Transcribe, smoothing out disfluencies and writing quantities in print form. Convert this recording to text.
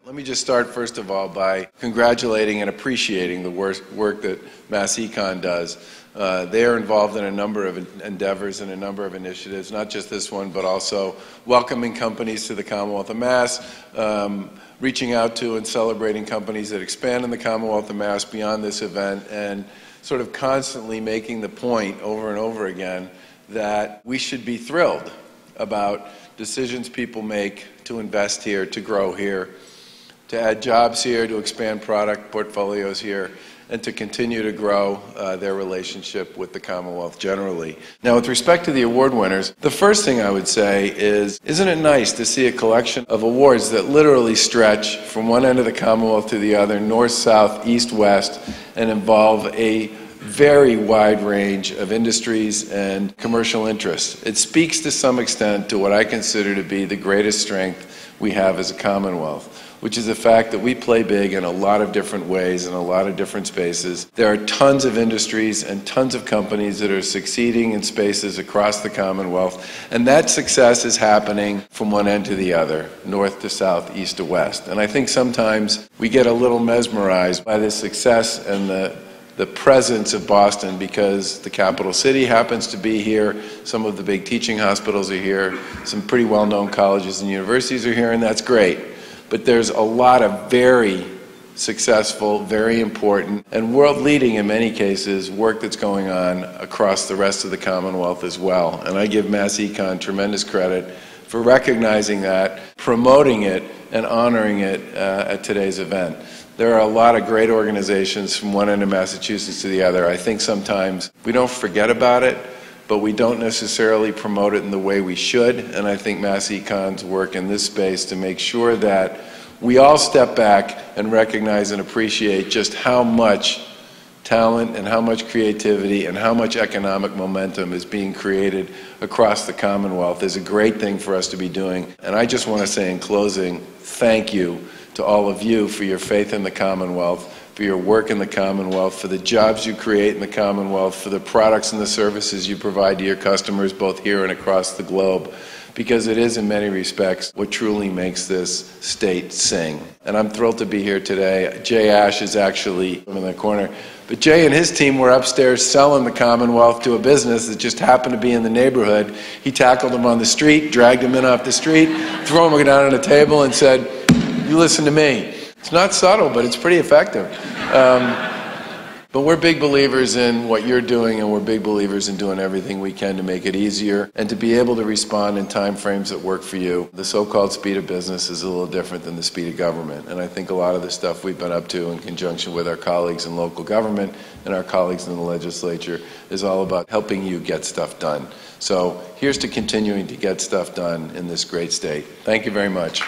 Let me just start, first of all, by congratulating and appreciating the work that MassEcon does. They are involved in a number of endeavors and a number of initiatives, not just this one, but also welcoming companies to the Commonwealth of Mass, reaching out to and celebrating companies that expand in the Commonwealth of Mass beyond this event, and sort of constantly making the point over and over again that we should be thrilled about decisions people make to invest here, to grow here, to add jobs here, to expand product portfolios here, and to continue to grow their relationship with the Commonwealth generally. Now, with respect to the award winners, the first thing I would say is, isn't it nice to see a collection of awards that literally stretch from one end of the Commonwealth to the other, north, south, east, west, and involve a very wide range of industries and commercial interests. It speaks to some extent to what I consider to be the greatest strength we have as a Commonwealth, which is the fact that we play big in a lot of different ways in a lot of different spaces. There are tons of industries and tons of companies that are succeeding in spaces across the Commonwealth, and that success is happening from one end to the other, north to south, east to west. And I think sometimes we get a little mesmerized by the success and the presence of Boston because the capital city happens to be here, some of the big teaching hospitals are here, some pretty well-known colleges and universities are here, and that's great. But there's a lot of very successful, very important, and world-leading in many cases, work that's going on across the rest of the Commonwealth as well. And I give MassEcon tremendous credit for recognizing that, promoting it, and honoring it at today's event. There are a lot of great organizations from one end of Massachusetts to the other. I think sometimes we don't forget about it, but we don't necessarily promote it in the way we should, and I think MassEcon's work in this space to make sure that we all step back and recognize and appreciate just how much talent and how much creativity and how much economic momentum is being created across the Commonwealth is a great thing for us to be doing. And I just want to say in closing, thank you to all of you for your faith in the Commonwealth, for your work in the Commonwealth, for the jobs you create in the Commonwealth, for the products and the services you provide to your customers both here and across the globe, because it is in many respects what truly makes this state sing. And I'm thrilled to be here today. Jay Ash is actually in the corner, but Jay and his team were upstairs selling the Commonwealth to a business that just happened to be in the neighborhood. He tackled them on the street, dragged them in off the street, threw them down on a table and said, "You listen to me." It's not subtle, but it's pretty effective. But we're big believers in what you're doing, and we're big believers in doing everything we can to make it easier and to be able to respond in time frames that work for you. The so-called speed of business is a little different than the speed of government, and I think a lot of the stuff we've been up to in conjunction with our colleagues in local government and our colleagues in the legislature is all about helping you get stuff done. So here's to continuing to get stuff done in this great state. Thank you very much.